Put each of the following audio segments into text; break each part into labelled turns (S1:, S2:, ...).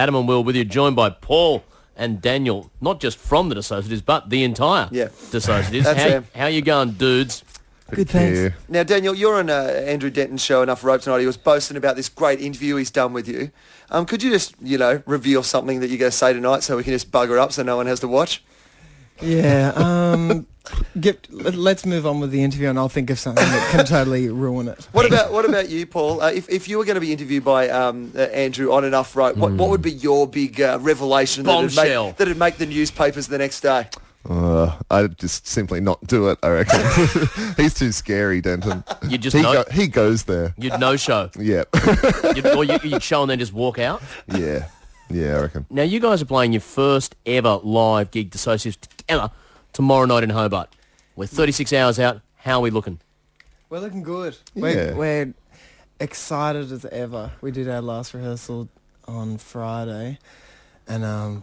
S1: Adam and Will with you, joined by Paul and Daniel, not just from the Dissociatives, but the entire Dissociatives. How you going, dudes?
S2: Good, thanks.
S3: Now, Daniel, you're on Andrew Denton's show, Enough Rope, tonight. He was boasting about this great interview he's done with you. Could you just, reveal something that you're going to say tonight so we can just bugger up so no one has to watch?
S2: Yeah, let's move on with the interview and I'll think of something that can totally ruin it.
S3: What about you, Paul? If you were going to be interviewed by Andrew on Enough Rope, what would be your big revelation that'd make the newspapers the next day?
S4: I'd just simply not do it, I reckon. He's too scary, Denton. He goes there.
S1: You'd no-show.
S4: Yeah.
S1: You'd show and then just walk out?
S4: Yeah, I reckon.
S1: Now, you guys are playing your first ever live gig, Dissociatives, together tomorrow night in Hobart. We're 36 hours out. How are we looking?
S2: We're looking good.
S4: Yeah.
S2: We're excited as ever. We did our last rehearsal on Friday, and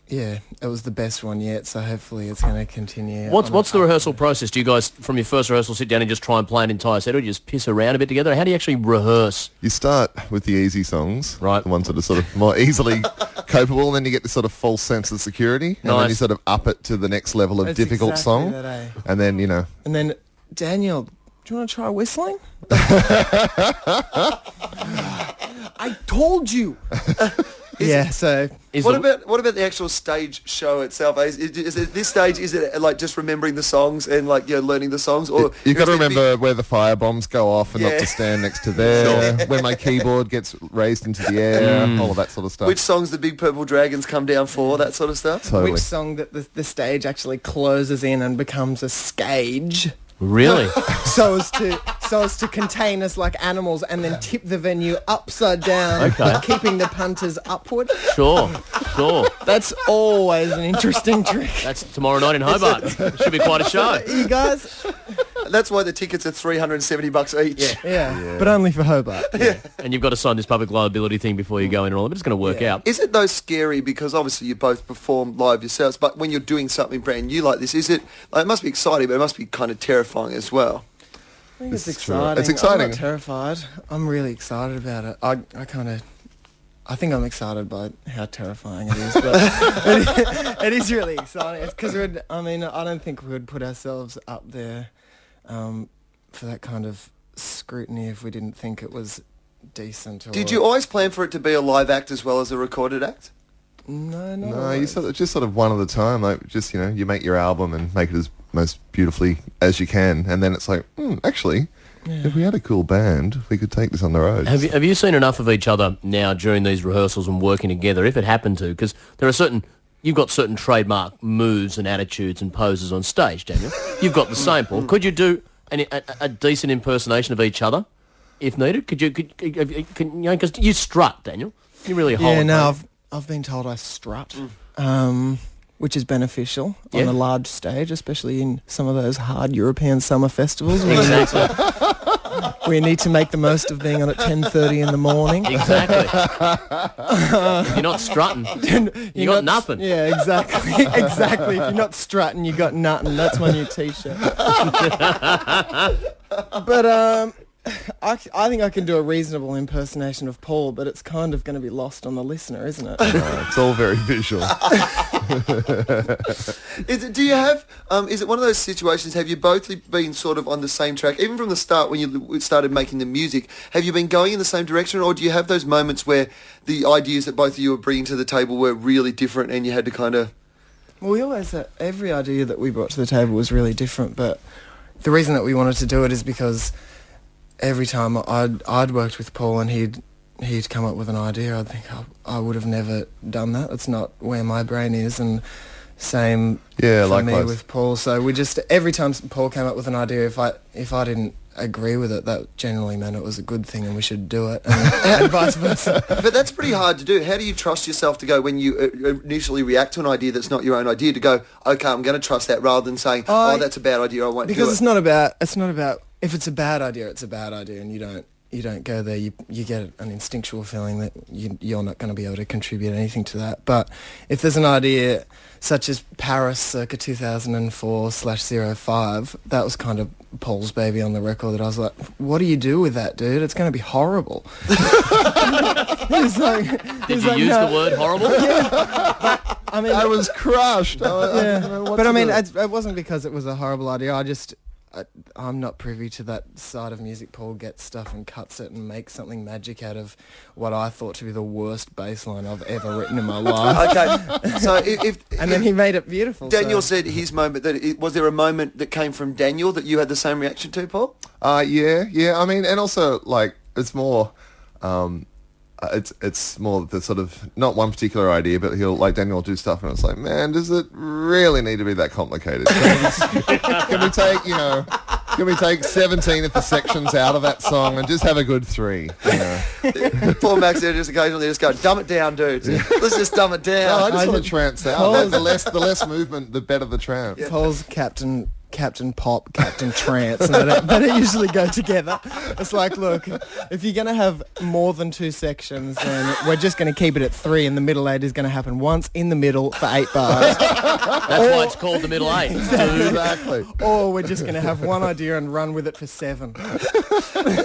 S2: it was the best one yet, so hopefully it's going to continue.
S1: What's the rehearsal process? Do you guys, from your first rehearsal, sit down and just try and play an entire set, or do you just piss around a bit together? How do you actually rehearse?
S4: You start with the easy songs,
S1: right?
S4: The ones that are sort of more easily copable, and then you get this sort of false sense of security, and then you sort of up it to the next level of difficult song, and then,
S2: And then, Daniel, do you want to try whistling? I told you!
S3: What about the actual stage show itself? Is it this stage? Is it like just remembering the songs and learning the songs, or
S4: you've got to remember where the fire bombs go off and not to stand next to there. When my keyboard gets raised into the air, all of that sort of stuff.
S3: Which songs the big purple dragons come down for? That sort of stuff.
S4: Totally.
S2: Which song that the stage actually closes in and becomes a skage.
S1: Really?
S2: so as to contain us like animals and then tip the venue upside down, keeping the punters upward.
S1: Sure.
S2: That's always an interesting trick.
S1: That's tomorrow night in Hobart. Should be quite a show.
S2: You guys?
S3: That's why the tickets are $370 each.
S2: Yeah. But only for Hobart.
S3: Yeah.
S1: And you've got to sign this public liability thing before you go in and all, but it's going to work out.
S3: Is it though scary, because obviously you both perform live yourselves, but when you're doing something brand new like this, it must be exciting, but it must be kind of terrifying as well.
S2: I think it's exciting.
S4: It's exciting.
S2: I'm not terrified. I'm really excited about it. I think I'm excited by how terrifying it is, but it is really exciting. It's because I don't think we would put ourselves up there for that kind of scrutiny if we didn't think it was decent.
S3: Did you always plan for it to be a live act as well as a recorded act?
S2: No.
S4: You just sort of one at a time. Like just you make your album and make it as most beautifully as you can, and then it's like, actually, if we had a cool band, we could take this on the road.
S1: Have you seen enough of each other now during these rehearsals and working together, if it happened to? Because you've got certain trademark moves and attitudes and poses on stage, Daniel. You've got the same, Paul. Could you do a decent impersonation of each other, if needed? Because you strut, Daniel. You really hold.
S2: Yeah, no, I've been told I strut. Which is beneficial on a large stage, especially in some of those hard European summer festivals.
S1: Exactly.
S2: We need to make the most of being on at 10:30 in the morning.
S1: Exactly. If you're not strutting, you got nothing.
S2: Yeah, exactly. Exactly. If you're not strutting, you got nothing. That's my new T-shirt. But I think I can do a reasonable impersonation of Paul, but it's kind of going to be lost on the listener, isn't it?
S4: No, it's all very visual.
S3: Is it one of those situations, have you both been sort of on the same track, even from the start when you started making the music, have you been going in the same direction, or do you have those moments where the ideas that both of you were bringing to the table were really different and you had to kind of...
S2: Well, we always every idea that we brought to the table was really different, but the reason that we wanted to do it is because every time I'd worked with Paul and he'd come up with an idea, I'd think I would have never done that. It's not where my brain is, and same for
S4: likewise.
S2: me with Paul. So we just, every time Paul came up with an idea, if I didn't agree with it, that generally meant it was a good thing and we should do it, and vice versa.
S3: But that's pretty hard to do. How do you trust yourself to go when you initially react to an idea that's not your own idea, to go, okay, I'm going to trust that, rather than saying, that's a bad idea, I won't do it?
S2: Because it's not about if it's a bad idea, it's a bad idea, and you don't you don't go there, you get an instinctual feeling that you're not going to be able to contribute anything to that. But if there's an idea such as Paris circa 2004/05, that was kind of Paul's baby on the record, that I was like, what do you do with that, dude? It's going to be horrible. He's like,
S1: Did you use the word horrible?
S2: I mean,
S4: I was crushed.
S2: But I mean, it wasn't because it was a horrible idea. I'm not privy to that side of music. Paul gets stuff and cuts it and makes something magic out of what I thought to be the worst bass line I've ever written in my life.
S3: Okay, so
S2: and then he made it beautiful.
S3: Daniel said his moment, was there a moment that came from Daniel that you had the same reaction to, Paul?
S4: Yeah. I mean, and also, like, it's more... It's more the sort of, not one particular idea, but Daniel will do stuff and it's like, man, does it really need to be that complicated? Can we take 17 of the sections out of that song and just have a good 3? You know?
S3: Paul Max there just occasionally just go, dumb it down, dudes. Let's just dumb it down.
S4: No, I just want to trance out. The less movement, the better the trance.
S2: Yeah. Paul's Captain Pop, Captain Trance, and they usually go together. It's like, look, if you're going to have more than 2 sections, then we're just going to keep it at 3, and the middle 8 is going to happen once in the middle for 8 bars.
S1: That's why it's called the middle 8.
S4: Exactly.
S2: Or we're just going to have one idea and run with it for 7.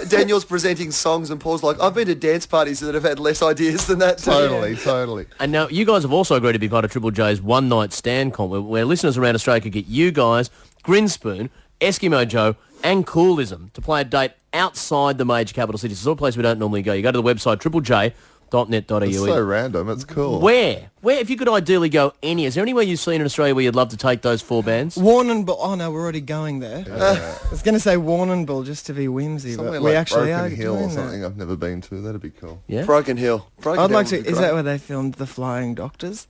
S3: Daniel's presenting songs and Paul's like, I've been to dance parties that have had less ideas than that too.
S4: Totally.
S1: And now you guys have also agreed to be part of Triple J's One Night Stand comp, where listeners around Australia could get you guys, Grinspoon, Eskimo Joe and Coolism to play a date outside the major capital cities. It's a sort of place we don't normally go. You go to the website triplej.net.au.
S4: It's so random. It's cool.
S1: Where, if you could ideally go is there anywhere you've seen in Australia where you'd love to take those 4 bands?
S2: Warrnambool. Oh no, we're already going there.
S4: Yeah.
S2: I was going to say Warrnambool just to be whimsy,
S4: Somewhere
S2: but
S4: like
S2: we actually
S4: Broken
S2: are
S4: Hill or
S2: doing
S4: something
S2: that.
S4: I've never been to. That'd be cool.
S1: Yeah.
S3: Broken Hill.
S2: I'd like to.
S3: would be
S2: Is
S3: great.
S2: that where they filmed The Flying Doctors?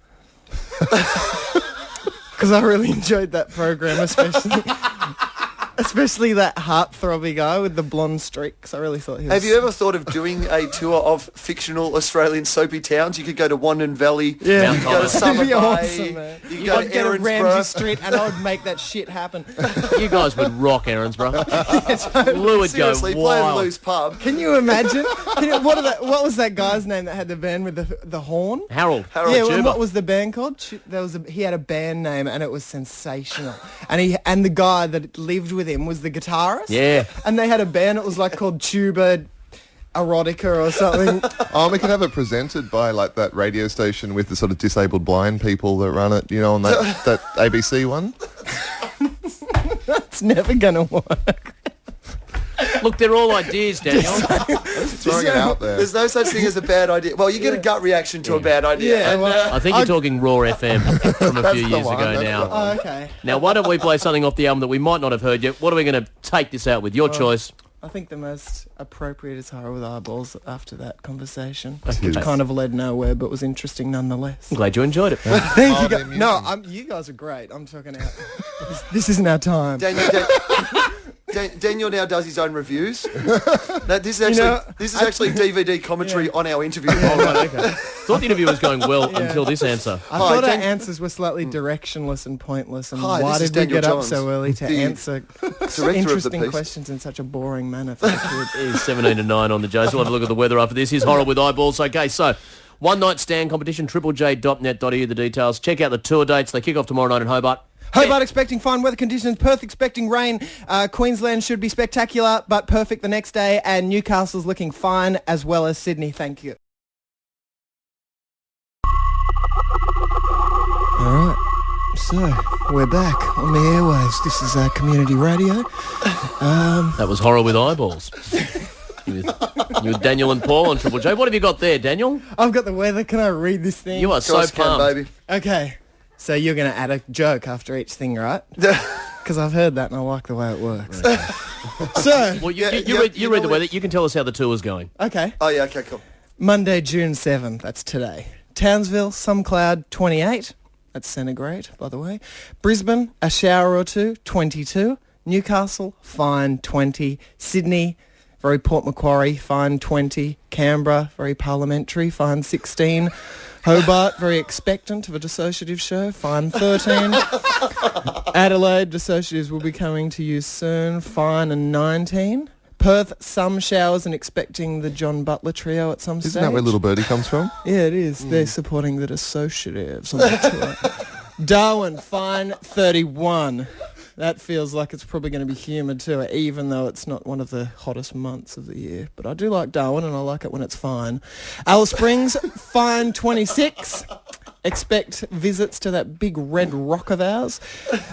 S2: Because I really enjoyed that program, especially that heartthrobby guy with the blonde streaks. I really thought he was...
S3: Have you ever thought of doing a tour of fictional Australian soapy towns? You could go to Wandon Valley.
S2: Yeah,
S3: you could go to Summer
S2: That'd be
S3: Bay.
S2: awesome, man.
S3: You could go
S2: I'd
S3: to
S2: get a Ramsey
S3: Erinsborough.
S2: Street and I would make that shit happen.
S1: You guys would rock Erinsborough. Lou would go
S3: Seriously, play in
S1: wild.
S3: Lou's pub.
S2: Can you imagine? What was that guy's name that had the band with the horn?
S1: Harold.
S3: Harold
S2: Yeah,
S3: Tuber.
S2: and what was the band called? He had a band name and it was sensational. And the guy that lived with him was the guitarist.
S1: Yeah.
S2: And they had a band. It was like called Tuba Erotica or something.
S4: Oh, we could have it presented by like that radio station with the sort of disabled blind people that run it, on that ABC one.
S2: That's never gonna work.
S1: Look, they're all ideas, Daniel.
S4: Throwing it out there.
S3: There's no such thing as a bad idea. Well, you get a gut reaction to a bad idea.
S2: Yeah,
S3: and,
S2: well,
S1: I think you're talking Raw FM from a
S4: That's
S1: few
S4: the
S1: years
S4: one,
S1: ago
S4: that's
S1: now.
S4: the one.
S2: Oh, okay.
S1: Now, why don't we play something off the album that we might not have heard yet? What are we going to take this out with? Your choice.
S2: I think the most appropriate is Horror with Eyeballs after that conversation,
S1: Okay.
S2: which kind of led nowhere but was interesting nonetheless.
S1: I'm glad you enjoyed it.
S2: Thank you.
S4: they're
S2: No,
S4: amusing.
S2: you guys are great. I'm talking out. This isn't our time.
S3: Daniel now does his own reviews. Now, this is actually DVD commentary on our interview.
S1: Oh, right, okay. Thought the interview was going well until this answer.
S2: I
S3: Hi,
S2: thought our
S3: Dan-
S2: ansers were slightly directionless and pointless, and
S3: Hi,
S2: why
S3: this is
S2: did we
S3: Daniel
S2: get
S3: Johns,
S2: up so early to
S3: the
S2: answer
S3: director of the
S2: interesting
S3: piece.
S2: questions in such a boring manner? For the kid?
S1: It is 17 to 9 on the Joes. We'll have a look at the weather after this. Here's Horror with Eyeballs. Okay, so One Night Stand competition, triplej.net.au, the details. Check out the tour dates. They kick off tomorrow night in Hobart.
S2: Hobart expecting fine weather conditions, Perth expecting rain, Queensland should be spectacular but perfect the next day, and Newcastle's looking fine as well as Sydney. Thank you. Alright, so we're back on the airwaves. This is community radio.
S1: That was Horror with Eyeballs. You with Daniel and Paul on Triple J. What have you got there, Daniel?
S2: I've got the weather. Can I read this thing?
S1: You are
S3: Of
S1: so
S3: course can,
S1: pumped.
S3: baby.
S2: Okay, so you're going to add a joke after each thing, right? Because I've heard that and I like the way it works. So,
S1: Well,
S3: Yeah,
S1: you read the
S3: normally-
S1: weather. You can tell us how the tour's going.
S2: okay.
S3: Oh, yeah, okay, cool.
S2: Monday, June 7th, that's today. Townsville, some cloud, 28. That's centigrade, by the way. Brisbane, a shower or two, 22. Newcastle, fine, 20. Sydney, very Port Macquarie, fine, 20. Canberra, very parliamentary, fine, 16. Hobart, very expectant of a dissociative show, fine, 13. Adelaide, dissociatives will be coming to you soon, fine, and 19. Perth, some showers and expecting the John Butler trio at some stage.
S4: Isn't that where Little Birdie comes from?
S2: Yeah, it is. They're supporting the Dissociatives on the tour. Darwin, fine 31. That feels like it's probably going to be humid too, even though it's not one of the hottest months of the year. But I do like Darwin, and I like it when it's fine. Alice Springs, fine 26. Expect visits to that big red rock of ours.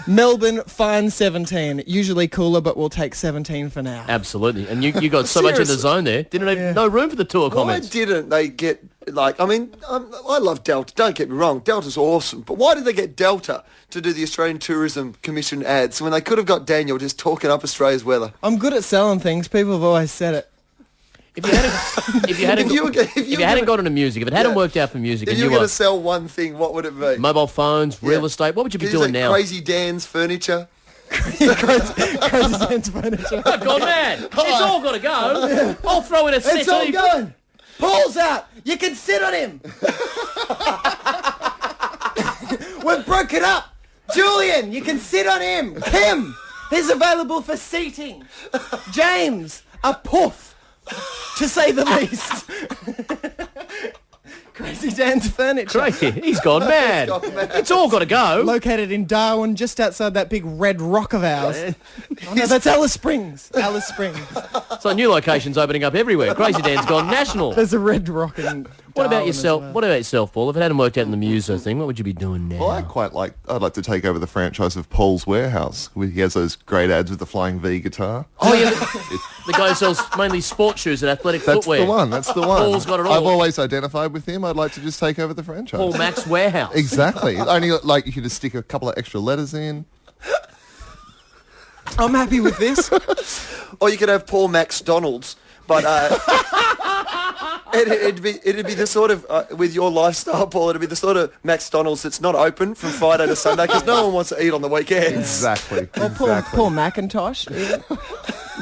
S2: Melbourne, fine 17. Usually cooler, but we'll take 17 for now.
S1: Absolutely. And you got so much in the zone there. Didn't have no room for the tour
S3: Why
S1: comments.
S3: didn't they get, like, I mean, I love Delta, don't get me wrong, Delta's awesome, but why did they get Delta to do the Australian Tourism Commission ads when they could have got Daniel just talking up Australia's weather?
S2: I'm good at selling things. People have always said it.
S1: If you hadn't gotten into music, if it hadn't worked out for music,
S3: If
S1: and
S3: you
S1: you
S3: were going
S1: were
S3: to sell one thing, what would it be?
S1: mobile phones, real
S3: Yeah.
S1: estate, what would you be
S3: Could you
S1: doing
S3: say
S1: now?
S3: Crazy Dan's Furniture?
S2: Crazy Dan's furniture.
S1: I've gone mad. It's all got to go. I'll throw in a settee.
S2: It's all going. Paul's out. You can sit on him. We've broken up. Julian, you can sit on him. Kim, he's available for seating. James, a poof, to say the least. Crazy Dan's furniture.
S1: Crazy. He's gone mad. It's all got to go.
S2: Located in Darwin, just outside that big red rock of ours. Oh, no, that's Alice Springs. Alice Springs.
S1: So new locations opening up everywhere. Crazy Dan's gone national.
S2: There's a red rock in
S1: What about
S2: Darwin as
S1: yourself?
S2: well.
S1: What about yourself, Paul? If it hadn't worked out in the Muso thing, what would you be doing now?
S4: Well, I'd like to take over the franchise of Paul's Warehouse. He has those great ads with the flying V guitar.
S1: Oh yeah, the guy who sells mainly sports shoes and athletic
S4: That's
S1: footwear.
S4: the one. That's the one.
S1: Paul's got it all.
S4: I've always identified with him. I'd like to just take over the franchise.
S1: Paul Max Warehouse.
S4: Exactly. Only like you could just stick a couple of extra letters in.
S2: I'm happy with this.
S3: Or you could have Paul Max Donald's, but it'd be the sort of, with your lifestyle, Paul, it'd be the sort of McDonald's that's not open from Friday to Sunday because no one wants to eat on the weekends.
S4: Exactly.
S2: Or Paul Macintosh. Yeah.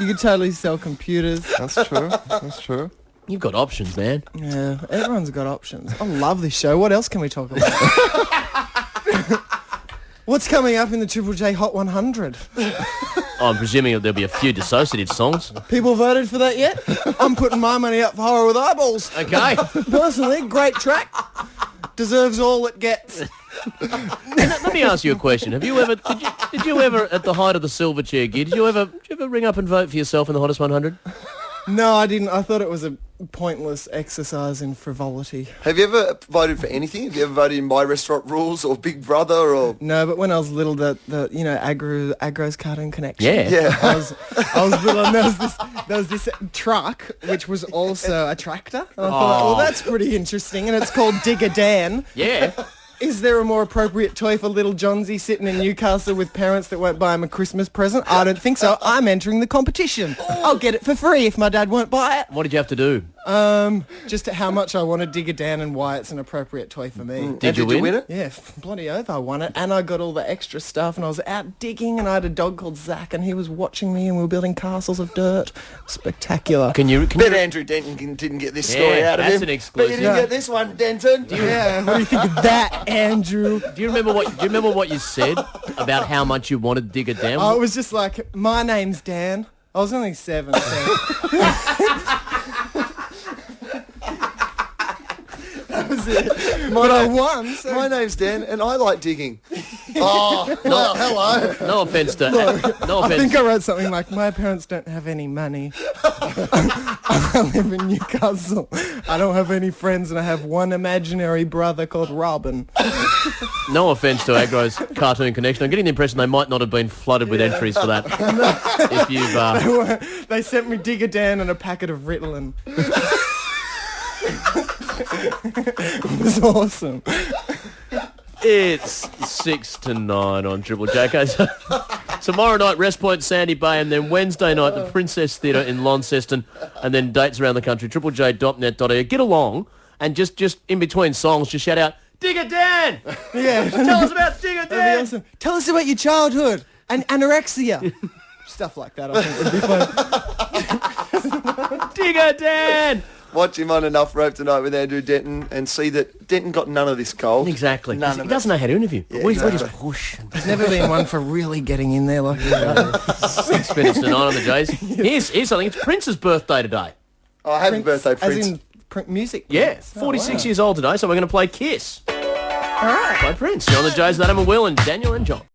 S2: You could totally sell computers.
S4: That's true. That's true.
S1: You've got options, man.
S2: Yeah, everyone's got options. I love this show. What else can we talk about? What's coming up in the Triple J Hot 100?
S1: I'm presuming there'll be a few dissociative songs.
S2: People voted for that yet? I'm putting my money up for Horror with Eyeballs.
S1: Okay.
S2: Personally, great track. Deserves all it gets.
S1: Let me ask you a question. Did you ever, at the height of the Silverchair gig, did you ever ring up and vote for yourself in the Hottest 100?
S2: No, I didn't. I thought it was a pointless exercise in frivolity.
S3: Have you ever voted for anything? Have you ever voted in My Restaurant Rules or Big Brother or...
S2: No, but when I was little, the Agro's Cartoon Connection.
S1: Yeah.
S2: I was little, and there was this truck which was also a tractor. And I thought, well, that's pretty interesting, and it's called Digger Dan.
S1: Yeah.
S2: Is there a more appropriate toy for little Johnsy sitting in Newcastle with parents that won't buy him a Christmas present? I don't think so. I'm entering the competition. I'll get it for free if my dad won't buy it.
S1: What did you have to do?
S2: Just how much I want to dig it down and why it's an appropriate toy for me.
S1: Did you win
S3: it?
S2: Yeah, bloody oath I won it. And I got all the extra stuff and I was out digging and I had a dog called Zach and he was watching me and we were building castles of dirt. Spectacular.
S1: Can you
S3: Bet Andrew Denton didn't get this story out of him.
S1: that's an exclusive.
S3: But you didn't get this one, Denton.
S2: Yeah, what do you think of that, Andrew?
S1: Do you remember what you said about how much you wanted Digger Dan?
S2: I was just like, my name's Dan. I was only 7. So. That was it. But I won. So.
S3: My name's Dan and I like digging.
S4: Oh, well, hello.
S1: No offense to no
S2: I
S1: offense.
S2: think I wrote something like, my parents don't have any money. I live in Newcastle. I don't have any friends and I have one imaginary brother called Robin.
S1: No offense to Agro's Cartoon Connection. I'm getting the impression they might not have been flooded with entries for that. If you've
S2: They sent me Digger Dan and a packet of Ritalin. It was awesome.
S1: It's 6 to 9 on Triple J. Okay, so tomorrow night, Rest Point, Sandy Bay, and then Wednesday night, the Princess Theatre in Launceston, and then dates around the country, triplej.net.au. Get along, and just in between songs, just shout out, Digger Dan!
S2: Yeah.
S1: Tell us about Digger
S2: That'd be
S1: Dan!
S2: awesome. Tell us about your childhood and anorexia. Stuff like that, I think would be fun.
S1: Digger Dan!
S3: watch him on Enough Rope tonight with Andrew Denton and see that Denton got none of this gold.
S1: Exactly.
S3: None
S1: He
S3: of
S1: doesn't know how to interview.
S3: Yeah,
S1: we
S3: exactly.
S1: just push.
S2: There's never been one for really getting in there like this.
S1: 6 minutes to 9 on the Jays. Here's something. It's Prince's birthday today.
S3: Oh, happy birthday, Prince.
S2: As in music.
S1: Yeah,
S2: Prince.
S1: 46
S2: wow.
S1: years old today, so we're going to play Kiss
S2: All right.
S1: by Prince. You're on the Jays with Adam and Will and Daniel and John.